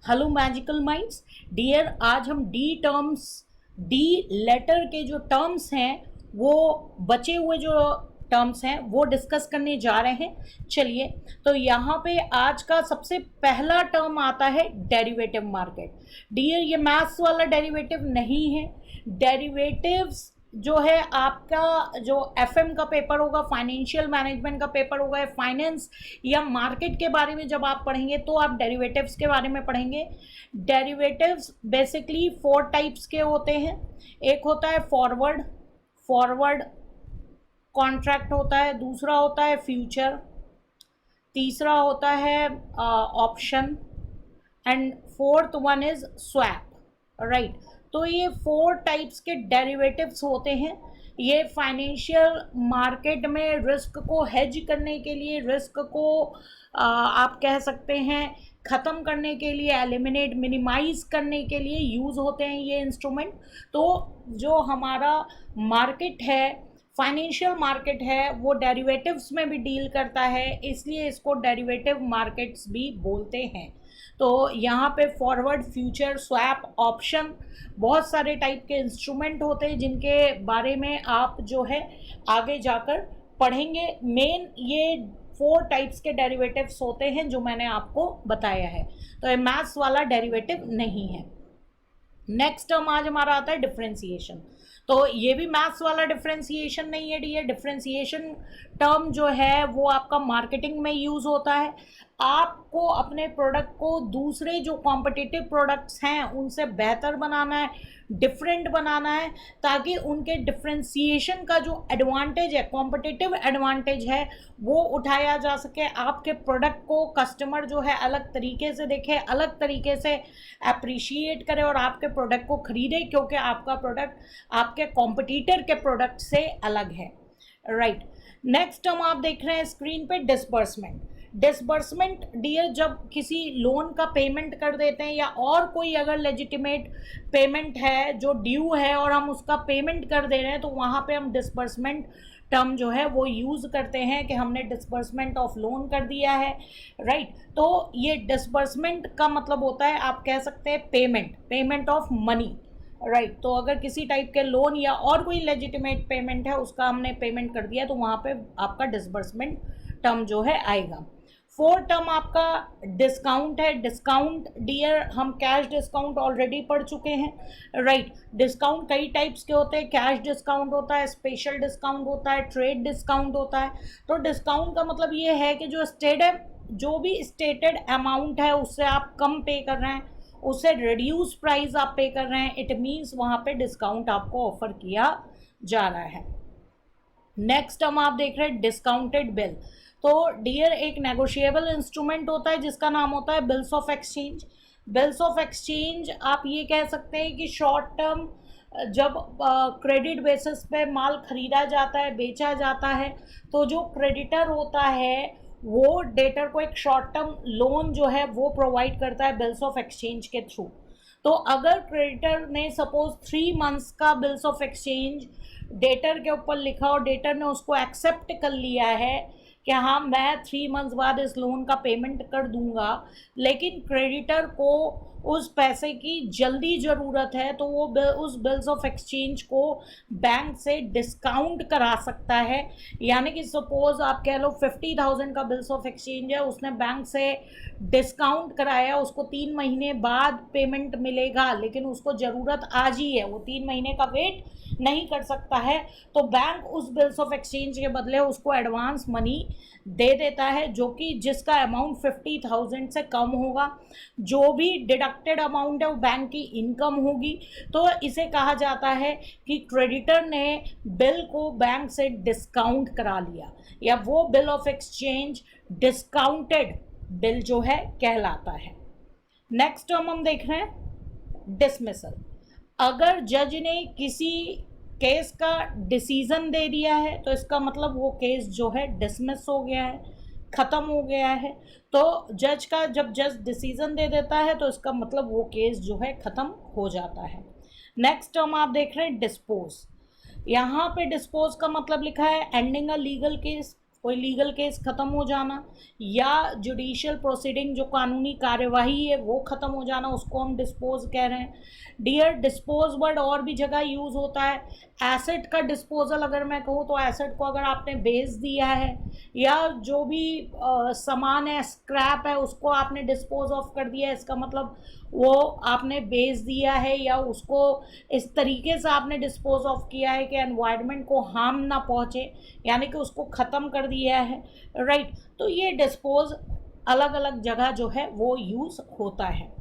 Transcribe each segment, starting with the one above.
Hello magical minds dear, आज हम D letter के जो टर्म्स हैं वो बचे हुए जो टर्म्स हैं वो डिस्कस करने जा रहे हैं। चलिए, तो यहाँ पे आज का सबसे पहला टर्म आता है डेरिवेटिव मार्केट। डियर, ये मैथ्स वाला डेरिवेटिव नहीं है। डेरिवेटिव्स जो है आपका जो एफएम का पेपर होगा, फाइनेंशियल मैनेजमेंट का पेपर होगा, या फाइनेंस या मार्केट के बारे में जब आप पढ़ेंगे तो आप डेरिवेटिव्स के बारे में पढ़ेंगे। डेरिवेटिव्स बेसिकली 4 टाइप्स के होते हैं। एक होता है फॉरवर्ड कॉन्ट्रैक्ट होता है, दूसरा होता है फ्यूचर, तीसरा होता है option, and fourth one is swap, right. तो ये 4 टाइप्स के डेरिवेटिव्स होते हैं। ये फाइनेंशियल मार्केट में रिस्क को हेज करने के लिए, रिस्क को आप कह सकते हैं ख़त्म करने के लिए, एलिमिनेट मिनिमाइज करने के लिए यूज़ होते हैं ये इंस्ट्रूमेंट। तो जो हमारा मार्केट है, फाइनेंशियल मार्केट है, वो डेरिवेटिव्स में भी डील करता है, इसलिए इसको डेरिवेटिव मार्केट्स भी बोलते हैं। तो यहाँ पे फॉरवर्ड, फ्यूचर, स्वैप, ऑप्शन, बहुत सारे टाइप के इंस्ट्रूमेंट होते हैं जिनके बारे में आप जो है आगे जाकर पढ़ेंगे। मेन ये 4 टाइप्स के डेरिवेटिव्स होते हैं जो मैंने आपको बताया है। तो ये मैथ्स वाला डेरिवेटिव नहीं है। नेक्स्ट टर्म आज हमारा आता है डिफरेंशिएशन। तो ये भी मैथ्स वाला डिफरेंशिएशन नहीं है डियर। डिफरेंशिएशन टर्म जो है वो आपका मार्केटिंग में यूज़ होता है। आपको अपने प्रोडक्ट को दूसरे जो कॉम्पिटिटिव प्रोडक्ट्स हैं उनसे बेहतर बनाना है, डिफरेंट बनाना है, ताकि उनके डिफरेंशिएशन का जो एडवांटेज है, कॉम्पिटिटिव एडवांटेज है, वो उठाया जा सके। आपके प्रोडक्ट को कस्टमर जो है अलग तरीके से देखे, अलग तरीके से अप्रिशिएट करे और आपके प्रोडक्ट को खरीदे, क्योंकि आपका प्रोडक्ट आपके कॉम्पिटिटर के प्रोडक्ट से अलग है, राइट। नेक्स्ट हम आप देख रहे हैं स्क्रीन पे डिसबर्समेंट डियर, जब किसी लोन का पेमेंट कर देते हैं या और कोई अगर लेजिटिमेट पेमेंट है जो ड्यू है और हम उसका पेमेंट कर दे रहे हैं, तो वहाँ पे हम डिसबर्समेंट टर्म जो है वो यूज़ करते हैं कि हमने डिसबर्समेंट ऑफ लोन कर दिया है, राइट। तो ये डिसबर्समेंट का मतलब होता है, आप कह सकते हैं पेमेंट ऑफ मनी, राइट। तो अगर किसी टाइप के लोन या और कोई लेजिटिमेट पेमेंट है उसका हमने पेमेंट कर दिया तो वहाँ पे आपका डिसबर्समेंट टर्म जो है आएगा। 4 टर्म आपका डिस्काउंट है। डिस्काउंट डियर, हम कैश डिस्काउंट ऑलरेडी पढ़ चुके हैं, राइट। डिस्काउंट कई टाइप्स के होते हैं। कैश डिस्काउंट होता है, स्पेशल डिस्काउंट होता है, ट्रेड डिस्काउंट होता है। तो डिस्काउंट का मतलब ये है कि जो भी स्टेटेड अमाउंट है उससे आप कम पे कर रहे हैं, उससे रिड्यूस प्राइस आप पे कर रहे हैं, इट मीन्स वहाँ पे डिस्काउंट आपको ऑफर किया जा रहा है। नेक्स्ट हम आप देख रहे हैं डिस्काउंटेड बिल। तो डियर, एक नेगोशिएबल इंस्ट्रूमेंट होता है जिसका नाम होता है bills of exchange. Bills of exchange आप ये कह सकते हैं कि शॉर्ट टर्म जब क्रेडिट बेसिस पे माल खरीदा जाता है, बेचा जाता है, तो जो क्रेडिटर होता है वो डेटर को एक शॉर्ट टर्म लोन जो है वो प्रोवाइड करता है बिल्स ऑफ एक्सचेंज के थ्रू। तो अगर क्रेडिटर ने सपोज 3 मंथ्स का बिल्स ऑफ एक्सचेंज डेटर के ऊपर लिखा और डेटर ने उसको एक्सेप्ट कर लिया है कि हाँ मैं 3 मंथ्स बाद इस लोन का पेमेंट कर दूंगा, लेकिन क्रेडिटर को उस पैसे की जल्दी ज़रूरत है, तो वो उस बिल्स ऑफ एक्सचेंज को बैंक से डिस्काउंट करा सकता है। यानी कि सपोज आप कह लो 50,000 का बिल्स ऑफ एक्सचेंज है, उसने बैंक से डिस्काउंट कराया, उसको 3 महीने बाद पेमेंट मिलेगा, लेकिन उसको ज़रूरत आज ही है, वो 3 महीने का वेट नहीं कर सकता है, तो बैंक उस बिल्स ऑफ एक्सचेंज के बदले उसको एडवांस मनी दे देता है, जो कि जिसका अमाउंट 50,000 से कम होगा। जो भी डिडक्टेड अमाउंट है वो बैंक की इनकम होगी। तो इसे कहा जाता है कि क्रेडिटर ने बिल को बैंक से डिस्काउंट करा लिया, या वो bill of exchange discounted bill जो है कहलाता है। नेक्स्ट हम देख रहे हैं डिसमिसल। अगर जज ने किसी केस का डिसीज़न दे दिया है तो इसका मतलब वो केस जो है डिसमिस हो गया है, ख़त्म हो गया है। तो जब जज डिसीज़न दे देता है तो इसका मतलब वो केस जो है ख़त्म हो जाता है। नेक्स्ट हम आप देख रहे हैं डिस्पोज। यहाँ पे डिस्पोज का मतलब लिखा है एंडिंग अ लीगल केस। कोई लीगल केस ख़त्म हो जाना, या जुडिशियल प्रोसीडिंग जो कानूनी कार्यवाही है वो ख़त्म हो जाना, उसको हम डिस्पोज कह रहे हैं। डियर डिस्पोज वर्ड और भी जगह यूज़ होता है। एसेट का डिस्पोजल अगर मैं कहूँ तो एसेट को अगर आपने बेच दिया है या जो भी सामान है, स्क्रैप है, उसको आपने डिस्पोज ऑफ कर दिया है, इसका मतलब वो आपने बेच दिया है या उसको इस तरीके से आपने डिस्पोज ऑफ किया है कि एनवायरनमेंट को हार्म ना पहुँचे, यानी कि उसको ख़त्म कर दिया है, राइट। तो ये डिस्पोज अलग अलग जगह जो है वो यूज़ होता है।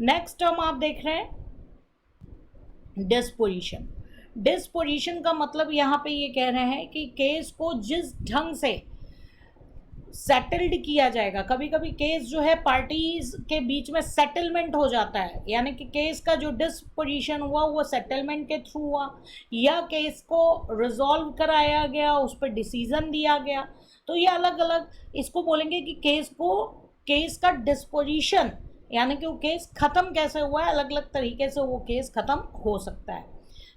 नेक्स्ट हम आप देख रहे हैं डिस्पोजिशन। डिस्पोजिशन का मतलब यहाँ पे ये कह रहे हैं कि केस को जिस ढंग से सेटल्ड किया जाएगा, कभी कभी केस जो है पार्टीज के बीच में सेटलमेंट हो जाता है, यानी कि केस का जो डिस्पोजिशन हुआ वो सेटलमेंट के थ्रू हुआ, या केस को रिजॉल्व कराया गया, उस पर डिसीजन दिया गया। तो ये अलग अलग इसको बोलेंगे कि केस का डिस्पोजिशन, यानी कि वो केस ख़त्म कैसे हुआ है, अलग अलग तरीके से वो केस ख़त्म हो सकता है।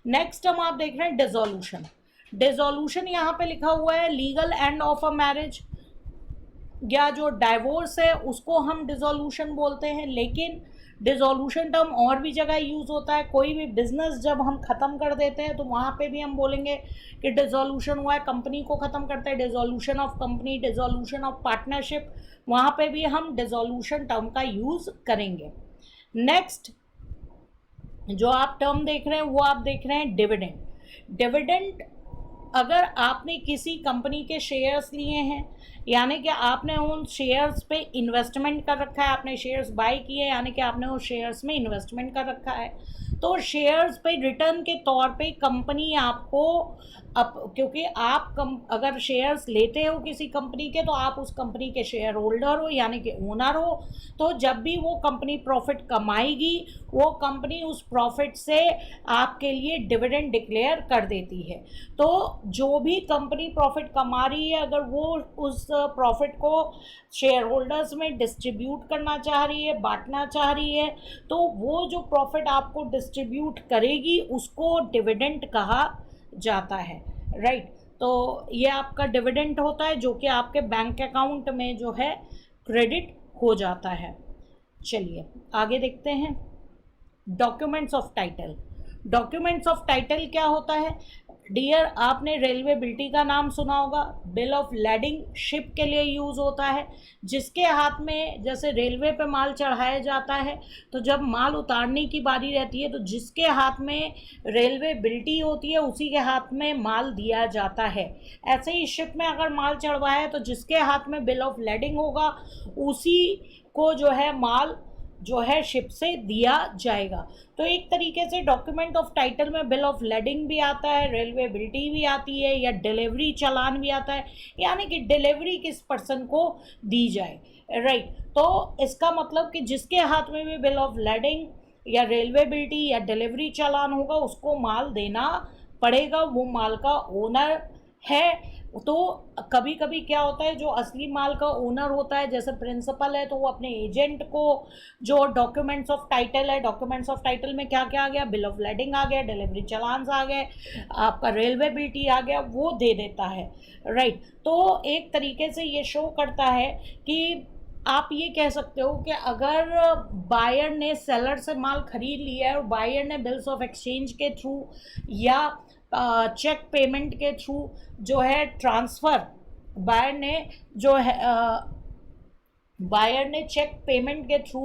नेक्स्ट हम आप देख रहे हैं डिसोल्यूशन। डिसोल्यूशन यहाँ पे लिखा हुआ है legal end of a marriage, या जो डाइवोर्स है उसको हम डिसोल्यूशन बोलते हैं, लेकिन डिसोल्यूशन टर्म और भी जगह यूज़ होता है। कोई भी बिजनेस जब हम ख़त्म कर देते हैं तो वहाँ पे भी हम बोलेंगे कि डिसोल्यूशन हुआ है, कंपनी को ख़त्म करते हैं, dissolution of company, dissolution of partnership, वहाँ पे भी हम डिसोल्यूशन टर्म का यूज़ करेंगे। नेक्स्ट जो आप टर्म देख रहे हैं वो आप देख रहे हैं डिविडेंड। डिविडेंड अगर आपने किसी कंपनी के शेयर्स लिए हैं, यानी कि आपने उन शेयर्स पे इन्वेस्टमेंट कर रखा है, आपने शेयर्स बाय किए, यानी कि आपने उस शेयर्स में इन्वेस्टमेंट कर रखा है, तो शेयर्स पे रिटर्न के तौर पे कंपनी आपको क्योंकि आप अगर शेयर्स लेते हो किसी कंपनी के तो आप उस कंपनी के शेयर होल्डर हो, यानी कि ओनर हो, तो जब भी वो कंपनी प्रॉफिट कमाएगी वो कंपनी उस प्रॉफिट से आपके लिए डिविडेंड डिक्लेयर कर देती है। तो जो भी कंपनी प्रॉफिट कमा रही है, अगर वो उस प्रॉफिट को शेयर होल्डर्स में डिस्ट्रीब्यूट करना चाह रही है, बांटना चाह रही है, तो वो जो प्रॉफिट आपको डिस्ट्रीब्यूट करेगी उसको डिविडेंड कहा जाता है, राइट। तो ये आपका डिविडेंड होता है जो कि आपके बैंक अकाउंट में जो है क्रेडिट हो जाता है। चलिए आगे देखते हैं documents of title. Documents of title क्या होता है डियर, आपने रेलवे बिल्टी का नाम सुना होगा। बिल ऑफ लैडिंग शिप के लिए यूज़ होता है, जिसके हाथ में जैसे रेलवे पे माल चढ़ाया जाता है तो जब माल उतारने की बारी रहती है तो जिसके हाथ में रेलवे बिल्टी होती है उसी के हाथ में माल दिया जाता है। ऐसे ही शिप में अगर माल चढ़वाया है तो जिसके हाथ में बिल ऑफ लैडिंग होगा उसी को जो है माल जो है शिप से दिया जाएगा। तो एक तरीके से डॉक्यूमेंट ऑफ टाइटल में बिल ऑफ लैडिंग भी आता है, रेलवे बिल्टी भी आती है, या डिलीवरी चालान भी आता है, यानी कि डिलीवरी किस पर्सन को दी जाए, राइट। तो इसका मतलब कि जिसके हाथ में भी बिल ऑफ लैडिंग या रेलवे बिल्टी या डिलीवरी चालान होगा उसको माल देना पड़ेगा, वो माल का ओनर है। तो कभी कभी क्या होता है जो असली माल का ओनर होता है जैसे प्रिंसिपल है तो वो अपने एजेंट को जो डॉक्यूमेंट्स ऑफ टाइटल है, डॉक्यूमेंट्स ऑफ टाइटल में क्या क्या आ गया, बिल ऑफ लैडिंग आ गया, डिलीवरी चालान्स आ गए, आपका रेलवे बिल्टी आ गया, वो दे देता है, राइट। तो एक तरीके से ये शो करता है कि आप ये कह सकते हो कि अगर बायर ने सेलर से माल खरीद लिया है और बायर ने बिल्स ऑफ एक्सचेंज के थ्रू या चेक पेमेंट के थ्रू जो है ट्रांसफ़र बायर ने चेक पेमेंट के थ्रू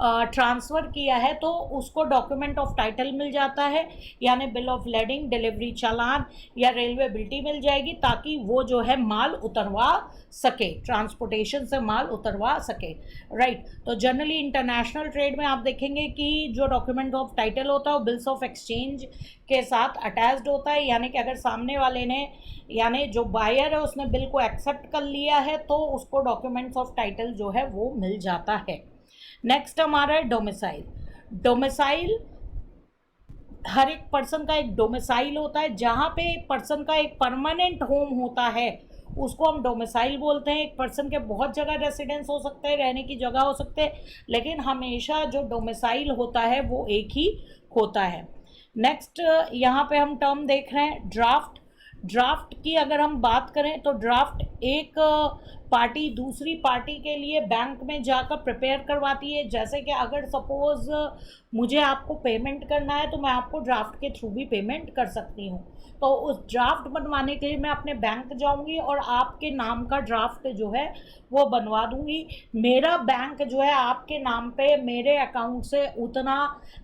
ट्रांसफ़र किया है तो उसको डॉक्यूमेंट ऑफ टाइटल मिल जाता है, यानी बिल ऑफ लैडिंग, डिलीवरी चालान या रेलवे बिल्टी मिल जाएगी ताकि वो जो है माल उतरवा सके, ट्रांसपोर्टेशन से माल उतरवा सके, राइट। तो जनरली इंटरनेशनल ट्रेड में आप देखेंगे कि जो डॉक्यूमेंट ऑफ टाइटल होता है वो बिल्स ऑफ एक्सचेंज के साथ अटैच्ड होता है, यानी कि अगर सामने वाले ने यानी जो बायर है उसने बिल को एक्सेप्ट कर लिया है तो उसको डॉक्यूमेंट्स ऑफ टाइटल जो है वो मिल जाता है। नेक्स्ट हमारा है डोमिसाइल। डोमिसाइल हर एक पर्सन का एक डोमिसाइल होता है, जहाँ पे एक पर्सन का एक परमानेंट होम होता है उसको हम डोमिसाइल बोलते हैं। एक पर्सन के बहुत जगह रेसिडेंस हो सकते हैं, रहने की जगह हो सकते हैं, लेकिन हमेशा जो डोमिसाइल होता है वो एक ही होता है। नेक्स्ट यहाँ पे हम टर्म देख रहे हैं ड्राफ्ट। ड्राफ्ट की अगर हम बात करें तो ड्राफ्ट एक पार्टी दूसरी पार्टी के लिए बैंक में जाकर प्रिपेयर करवाती है। जैसे कि अगर सपोज मुझे आपको पेमेंट करना है तो मैं आपको ड्राफ्ट के थ्रू भी पेमेंट कर सकती हूँ। तो उस ड्राफ्ट बनवाने के लिए मैं अपने बैंक जाऊँगी और आपके नाम का ड्राफ्ट जो है वो बनवा दूँगी। मेरा बैंक जो है आपके नाम पे मेरे अकाउंट से उतना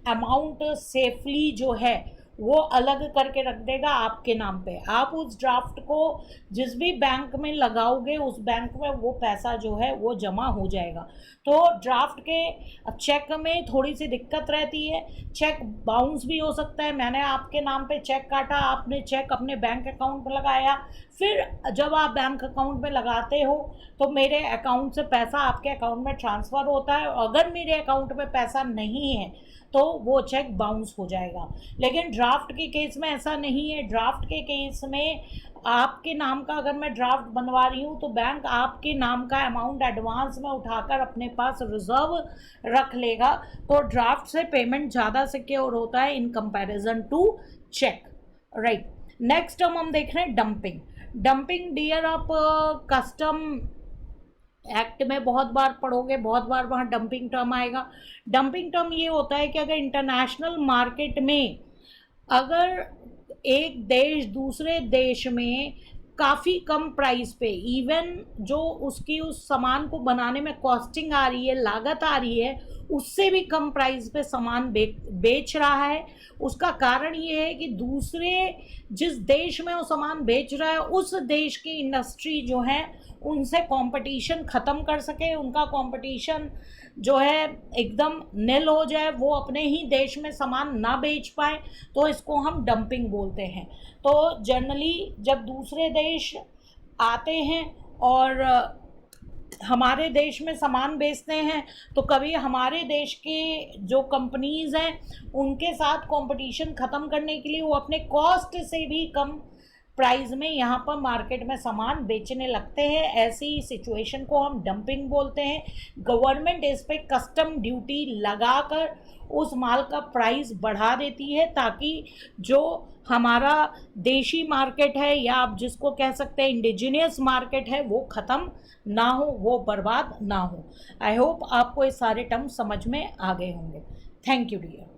अमाउंट सेफली जो है वो अलग करके रख देगा आपके नाम पे। आप उस ड्राफ्ट को जिस भी बैंक में लगाओगे उस बैंक में वो पैसा जो है वो जमा हो जाएगा। तो ड्राफ्ट के चेक में थोड़ी सी दिक्कत रहती है, चेक बाउंस भी हो सकता है। मैंने आपके नाम पे चेक काटा, आपने चेक अपने बैंक अकाउंट में लगाया, फिर जब आप बैंक अकाउंट में लगाते हो तो मेरे अकाउंट से पैसा आपके अकाउंट में ट्रांसफ़र होता है। अगर मेरे अकाउंट में पैसा नहीं है तो वो चेक बाउंस हो जाएगा। लेकिन ड्राफ्ट के केस में ऐसा नहीं है। ड्राफ्ट के केस में आपके नाम का अगर मैं ड्राफ्ट बनवा रही हूँ तो बैंक आपके नाम का अमाउंट एडवांस में उठाकर अपने पास रिजर्व रख लेगा। तो ड्राफ्ट से पेमेंट ज़्यादा सिक्योर होता है in comparison to cheque, right. Next हम देख रहे हैं डंपिंग। डंपिंग डियर आप कस्टम एक्ट में बहुत बार पढ़ोगे, बहुत बार वहाँ डंपिंग टर्म आएगा। डंपिंग टर्म ये होता है कि अगर इंटरनेशनल मार्केट में अगर एक देश दूसरे देश में काफ़ी कम प्राइस पे, इवन जो उसकी उस सामान को बनाने में कॉस्टिंग आ रही है, लागत आ रही है, उससे भी कम प्राइस पे सामान बेच रहा है। उसका कारण ये है कि दूसरे जिस देश में वो सामान बेच रहा है उस देश की इंडस्ट्री जो है उनसे कंपटीशन ख़त्म कर सके, उनका कंपटीशन जो है एकदम निल हो जाए, वो अपने ही देश में सामान ना बेच पाए, तो इसको हम डंपिंग बोलते हैं। तो जनरली जब दूसरे देश आते हैं और हमारे देश में सामान बेचते हैं तो कभी हमारे देश के जो कंपनीज़ हैं उनके साथ कंपटीशन ख़त्म करने के लिए वो अपने कॉस्ट से भी कम प्राइस में यहाँ पर मार्केट में सामान बेचने लगते हैं। ऐसी सिचुएशन को हम डंपिंग बोलते हैं। गवर्नमेंट इस पे कस्टम ड्यूटी लगाकर उस माल का प्राइस बढ़ा देती है ताकि जो हमारा देशी मार्केट है या आप जिसको कह सकते हैं इंडिजिनियस मार्केट है वो ख़त्म ना हो, वो बर्बाद ना हो। आई होप आपको ये सारे टर्म समझ में आ गए होंगे। Thank you dear.